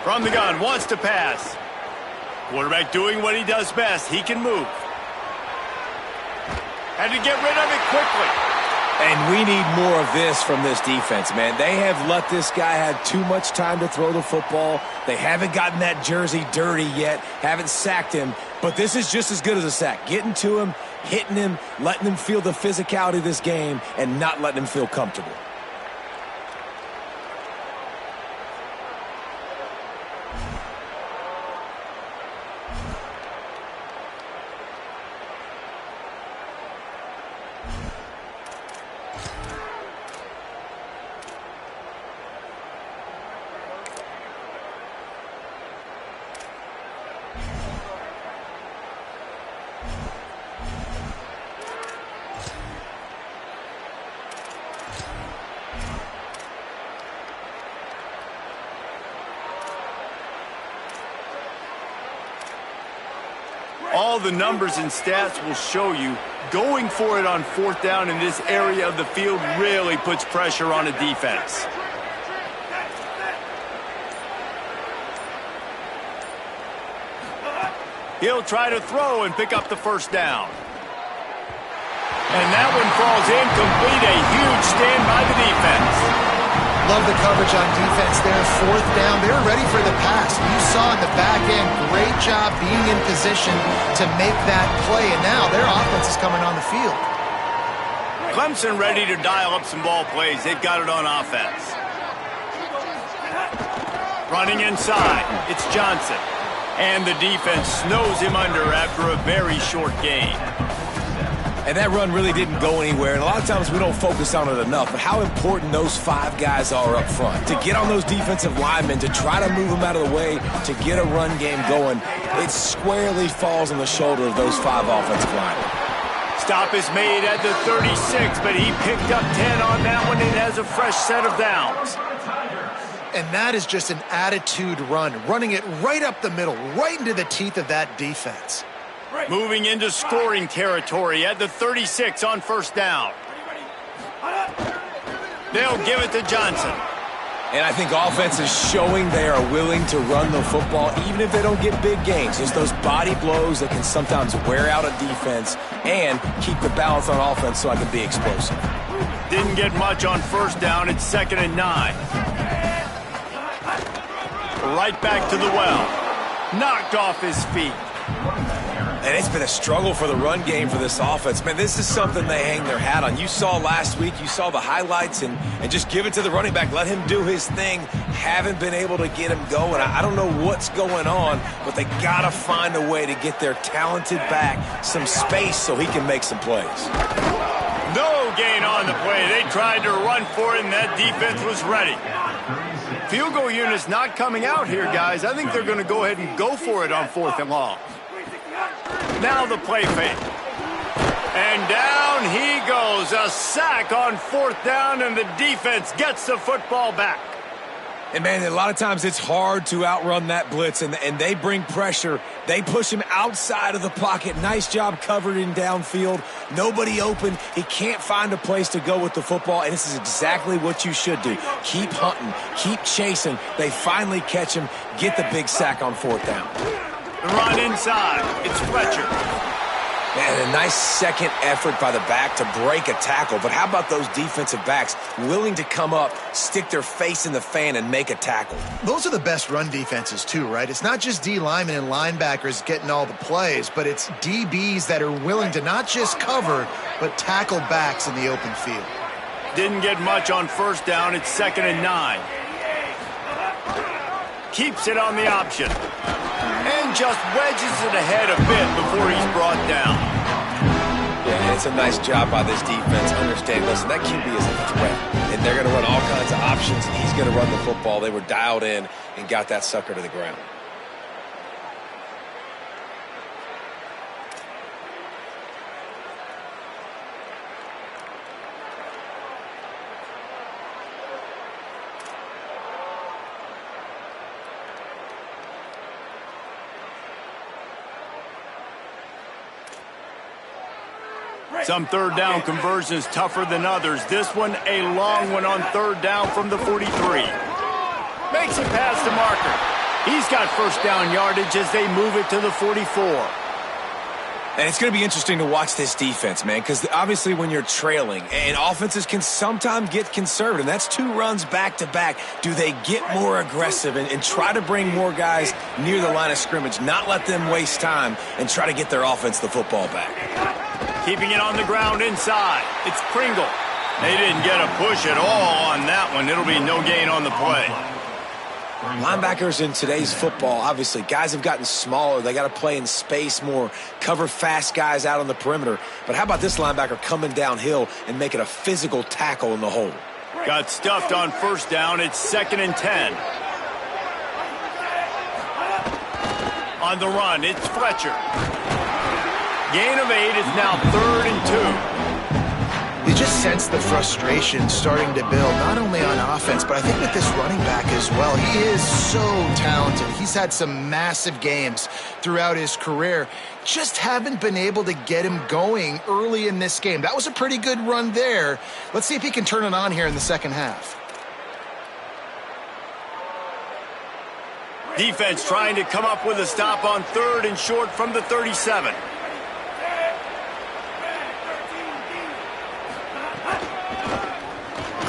From the gun, wants to pass. Quarterback doing what he does best. He can move. Had to get rid of it quickly. And we need more of this from this defense, man. They have let this guy have too much time to throw the football. They haven't gotten that jersey dirty yet, haven't sacked him. But this is just as good as a sack. Getting to him, hitting him, letting him feel the physicality of this game, and not letting him feel comfortable. All the numbers and stats will show you going for it on 4th down in this area of the field really puts pressure on a defense. He'll try to throw and pick up the first down. And that one falls incomplete. A huge stand by the defense. Love the coverage on defense there. Fourth down. They were ready for the pass. You saw in the back end, great job being in position to make that play. And now their offense is coming on the field. Clemson ready to dial up some ball plays. They've got it on offense. Running inside, it's Johnson. And the defense snows him under after a very short gain. And that run really didn't go anywhere. And a lot of times we don't focus on it enough. But how important those 5 guys are up front. To get on those defensive linemen, to try to move them out of the way, to get a run game going, it squarely falls on the shoulder of those 5 offensive linemen. Stop is made at the 36, but he picked up 10 on that one and has a fresh set of downs. And that is just an attitude run, running it right up the middle, right into the teeth of that defense. Moving into scoring territory at the 36 on first down. They'll give it to Johnson. And I think offense is showing they are willing to run the football, even if they don't get big gains. Just those body blows that can sometimes wear out a defense and keep the balance on offense so I can be explosive. Didn't get much on first down. It's 2nd and 9. Right back to the well. Knocked off his feet. And it's been a struggle for the run game for this offense. Man, this is something they hang their hat on. You saw last week, you saw the highlights, and just give it to the running back. Let him do his thing. Haven't been able to get him going. I don't know what's going on, but they got to find a way to get their talented back some space so he can make some plays. No gain on the play. They tried to run for it, and that defense was ready. Field goal unit's not coming out here, guys. I think they're going to go ahead and go for it on 4th and long. Now the play fake. And down he goes. A sack on 4th down, and the defense gets the football back. And, man, a lot of times it's hard to outrun that blitz, and they bring pressure. They push him outside of the pocket. Nice job covered in downfield. Nobody open. He can't find a place to go with the football, and this is exactly what you should do. Keep hunting. Keep chasing. They finally catch him. Get the big sack on 4th down. The run inside. It's Fletcher. And a nice second effort by the back to break a tackle. But how about those defensive backs willing to come up, stick their face in the fan, and make a tackle? Those are the best run defenses too, right? It's not just D linemen and linebackers getting all the plays, but it's DBs that are willing to not just cover, but tackle backs in the open field. Didn't get much on first down. It's 2nd and 9. Keeps it on the option. And just wedges it ahead a bit before he's brought down. Yeah, it's a nice job by this defense. Understand, listen, that QB is a threat. And they're going to run all kinds of options, and he's going to run the football. They were dialed in and got that sucker to the ground. Some 3rd down conversions tougher than others. This one, a long one on 3rd down from the 43. Makes it past the marker. He's got first down yardage as they move it to the 44. And it's going to be interesting to watch this defense, man, because obviously when you're trailing, and offenses can sometimes get conservative, and that's 2 runs back-to-back. Do they get more aggressive and try to bring more guys near the line of scrimmage, not let them waste time, and try to get their offense the football back? Keeping it on the ground inside. It's Pringle. They didn't get a push at all on that one. It'll be no gain on the play. Linebackers in today's football, obviously, guys have gotten smaller. They got to play in space more, cover fast guys out on the perimeter. But how about this linebacker coming downhill and making a physical tackle in the hole? Got stuffed on first down. It's 2nd and 10. On the run, it's Fletcher. Gain of 8 is now 3rd and 2. You just sense the frustration starting to build, not only on offense, but I think with this running back as well. He is so talented. He's had some massive games throughout his career. Just haven't been able to get him going early in this game. That was a pretty good run there. Let's see if he can turn it on here in the second half. Defense trying to come up with a stop on 3rd and short from the 37.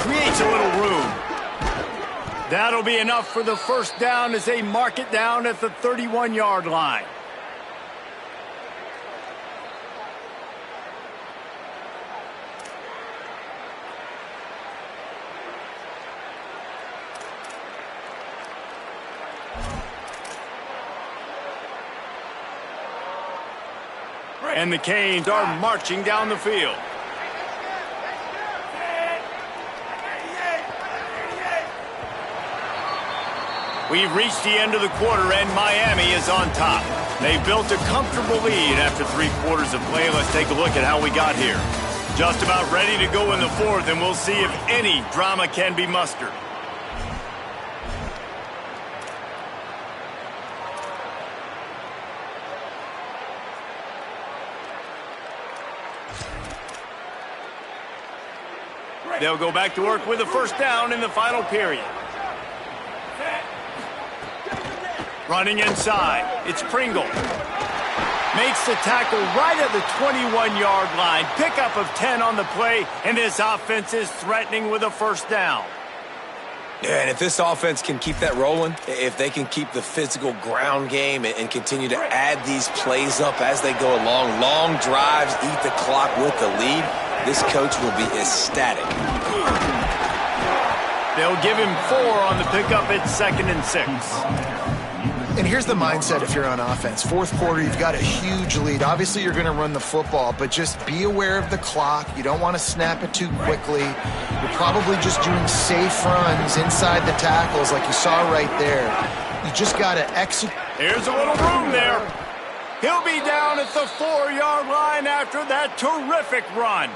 Creates a little room. That'll be enough for the first down as they mark it down at the 31-yard line. And the Canes are marching down the field. We've reached the end of the quarter, and Miami is on top. They built a comfortable lead after 3 quarters of play. Let's take a look at how we got here. Just about ready to go in the fourth, and we'll see if any drama can be mustered. They'll go back to work with a first down in the final period. Running inside, it's Pringle. Makes the tackle right at the 21-yard line. Pickup of 10 on the play, and this offense is threatening with a first down. Yeah, and if this offense can keep that rolling, if they can keep the physical ground game and continue to add these plays up as they go along, long drives, eat the clock with the lead, this coach will be ecstatic. They'll give him 4 on the pickup at 2nd and 6. And here's the mindset if you're on offense. Fourth quarter, you've got a huge lead. Obviously, you're going to run the football, but just be aware of the clock. You don't want to snap it too quickly. You're probably just doing safe runs inside the tackles like you saw right there. You just got to execute. Here's a little room there. He'll be down at the 4-yard line after that terrific run.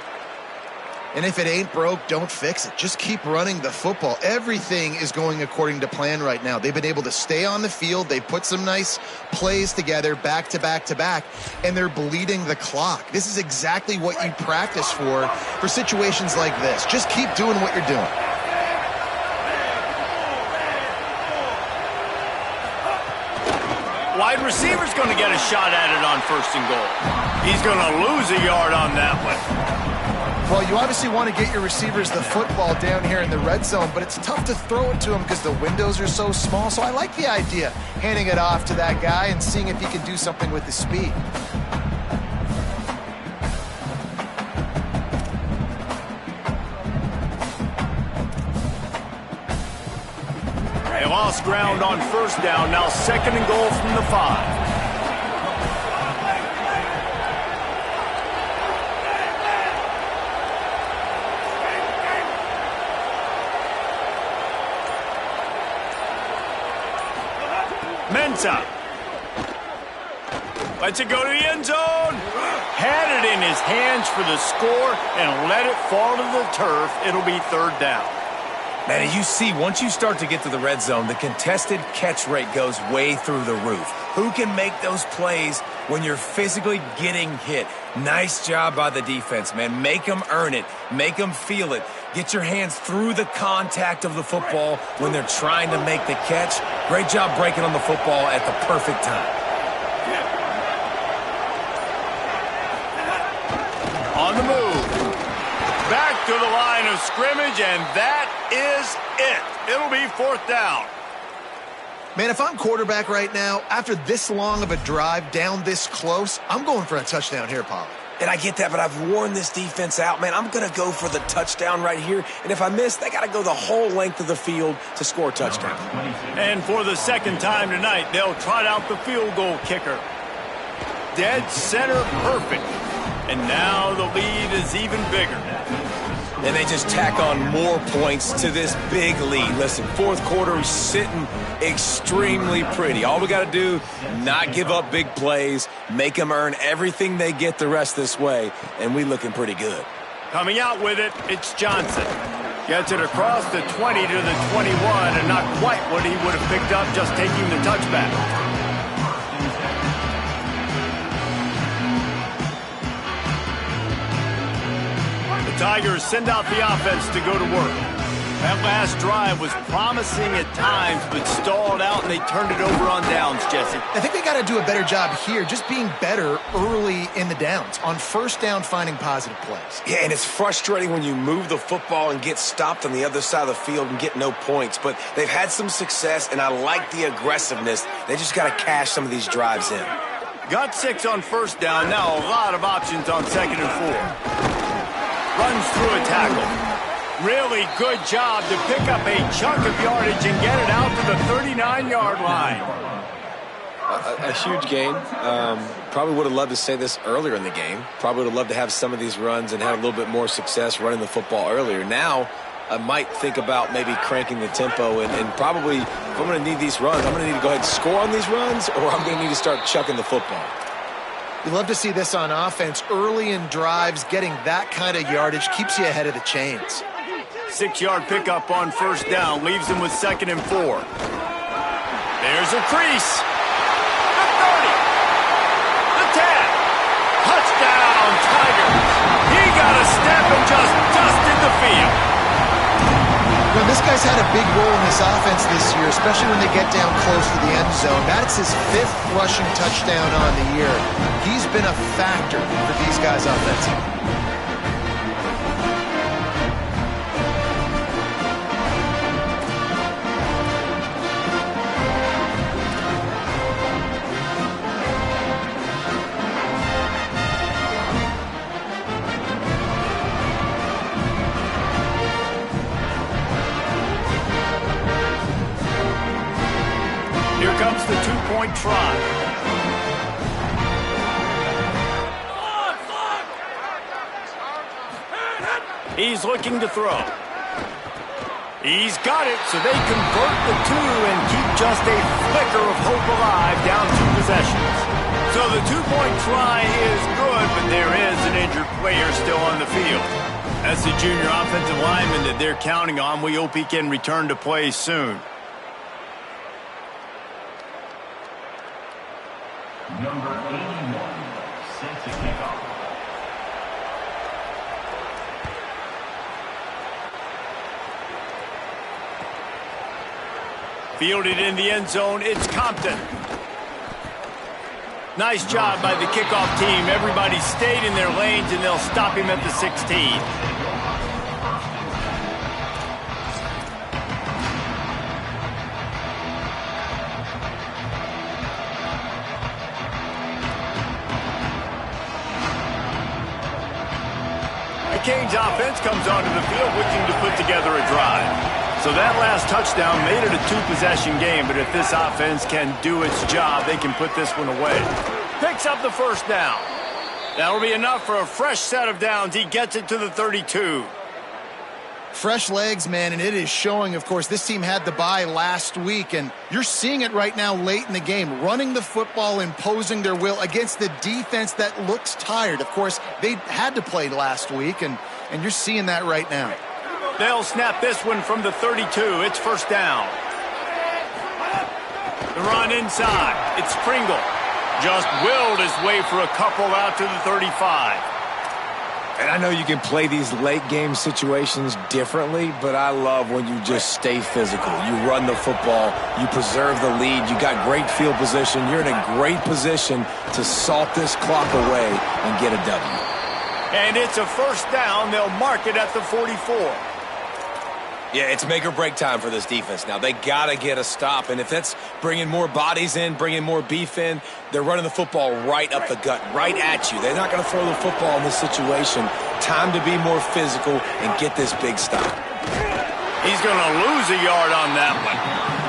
And if it ain't broke, don't fix it. Just keep running the football. Everything is going according to plan right now. They've been able to stay on the field. They put some nice plays together back to back to back, and they're bleeding the clock. This is exactly what you practice for situations like this. Just keep doing what you're doing. Wide receiver's going to get a shot at it on 1st and goal. He's going to lose a yard on that one. Well, you obviously want to get your receivers the football down here in the red zone, but it's tough to throw it to them because the windows are so small. So I like the idea, handing it off to that guy and seeing if he can do something with the speed. They lost ground on 1st down. Now 2nd and goal from the 5. Ncaa. Lets it go to the end zone. Had it in his hands for the score and let it fall to the turf. It'll be 3rd down. Man, as you see, once you start to get to the red zone, the contested catch rate goes way through the roof. Who can make those plays when you're physically getting hit? Nice job by the defense, man. Make them earn it. Make them feel it. Get your hands through the contact of the football when they're trying to make the catch. Great job breaking on the football at the perfect time. On the move. Back to the line of scrimmage, and that is it. It'll be 4th down. Man, if I'm quarterback right now, after this long of a drive down this close, I'm going for a touchdown here, Paul. And I get that, but I've worn this defense out, man. I'm going to go for the touchdown right here. And if I miss, they got to go the whole length of the field to score a touchdown. And for the 2nd time tonight, they'll trot out the field goal kicker. Dead center perfect. And now the lead is even bigger. And they just tack on more points to this big lead. Listen, 4th quarter is sitting extremely pretty. All we got to do, not give up big plays, make them earn everything they get the rest this way, and we looking pretty good. Coming out with it, it's Johnson. Gets it across the 20 to the 21, and not quite what he would have picked up just taking the touchback. The Tigers send out the offense to go to work. That last drive was promising at times, but stalled out, and they turned it over on downs, Jesse. I think they got to do a better job here, just being better early in the downs, on first down finding positive plays. Yeah, and it's frustrating when you move the football and get stopped on the other side of the field and get no points. But they've had some success, and I like the aggressiveness. They just got to cash some of these drives in. Got 6 on first down. Now a lot of options on 2nd and 4. Runs through a tackle. Really good job to pick up a chunk of yardage and get it out to the 39-yard line. A huge gain. Probably would have loved to say this earlier in the game. Probably would have loved to have some of these runs and have a little bit more success running the football earlier. Now, I might think about maybe cranking the tempo and probably, if I'm going to need these runs, I'm going to need to go ahead and score on these runs, or I'm going to need to start chucking the football. You love to see this on offense. Early in drives, getting that kind of yardage keeps you ahead of the chains. 6-yard pickup on first down. Leaves them with 2nd and 4. There's a crease. The 30. The 10. Touchdown, Tigers. He got a step and just dusted the field. Well, this guy's had a big role in this offense this year, especially when they get down close to the end zone. That's his 5th rushing touchdown on the year. He's been a factor for these guys offensively. Here comes the 2-point try. He's looking to throw. He's got it, so they convert the 2 and keep just a flicker of hope alive down 2 possessions. So the 2-point try is good, but there is an injured player still on the field. That's the junior offensive lineman that they're counting on. We hope he can return to play soon. Number 81, set to kick off. Fielded in the end zone, it's Compton. Nice job by the kickoff team. Everybody stayed in their lanes, and they'll stop him at the 16. Canes offense comes onto the field looking to put together a drive. So that last touchdown made it a 2-possession game, but if this offense can do its job, they can put this one away. Picks up the first down. That'll be enough for a fresh set of downs. He gets it to the 32. Fresh legs, man, and it is showing. Of course, this team had the bye last week, and you're seeing it right now late in the game, running the football, imposing their will against the defense that looks tired. Of course, they had to play last week, and you're seeing that right now. They'll snap this one from the 32. It's first down. The run inside. It's Pringle. Just willed his way for a couple out to the 35. And I know you can play these late game situations differently, but I love when you just stay physical. You run the football, you preserve the lead, you got great field position, you're in a great position to salt this clock away and get a W. And it's a first down. They'll mark it at the 44. Yeah, it's make or break time for this defense now. They got to get a stop, and if that's bringing more bodies in, bringing more beef in, they're running the football right up the gut, right at you. They're not going to throw the football in this situation. Time to be more physical and get this big stop. He's going to lose a yard on that one.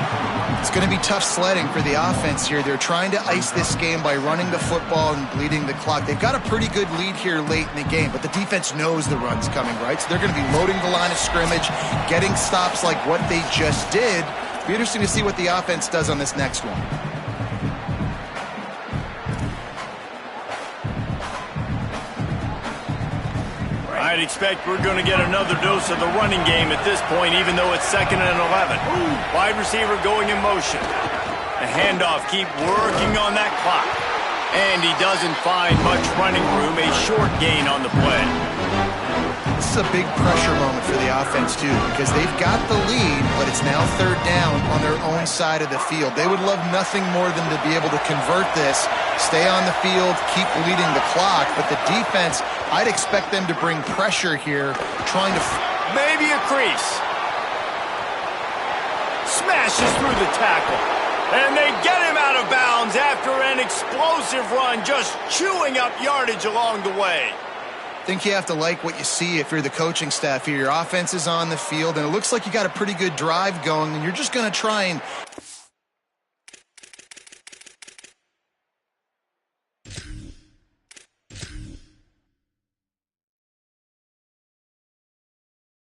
It's going to be tough sledding for the offense here. They're trying to ice this game by running the football and bleeding the clock. They've got a pretty good lead here late in the game, but the defense knows the run's coming, right? So they're going to be loading the line of scrimmage, getting stops like what they just did. It'll be interesting to see what the offense does on this next one. I'd expect we're going to get another dose of the running game at this point, even though it's 2nd and 11. Wide receiver going in motion. The handoff, keep working on that clock. And he doesn't find much running room, a short gain on the play. is a big pressure moment for the offense, too, because they've got the lead, but it's now third down on their own side of the field. They would love nothing more than to be able to convert this, stay on the field, keep bleeding the clock, but the defense, I'd expect them to bring pressure here, trying to... Maybe a crease. Smashes through the tackle. And they get him out of bounds after an explosive run, just chewing up yardage along the way. I think you have to like what you see if you're the coaching staff here. Your offense is on the field, and it looks like you got a pretty good drive going, and you're just going to try and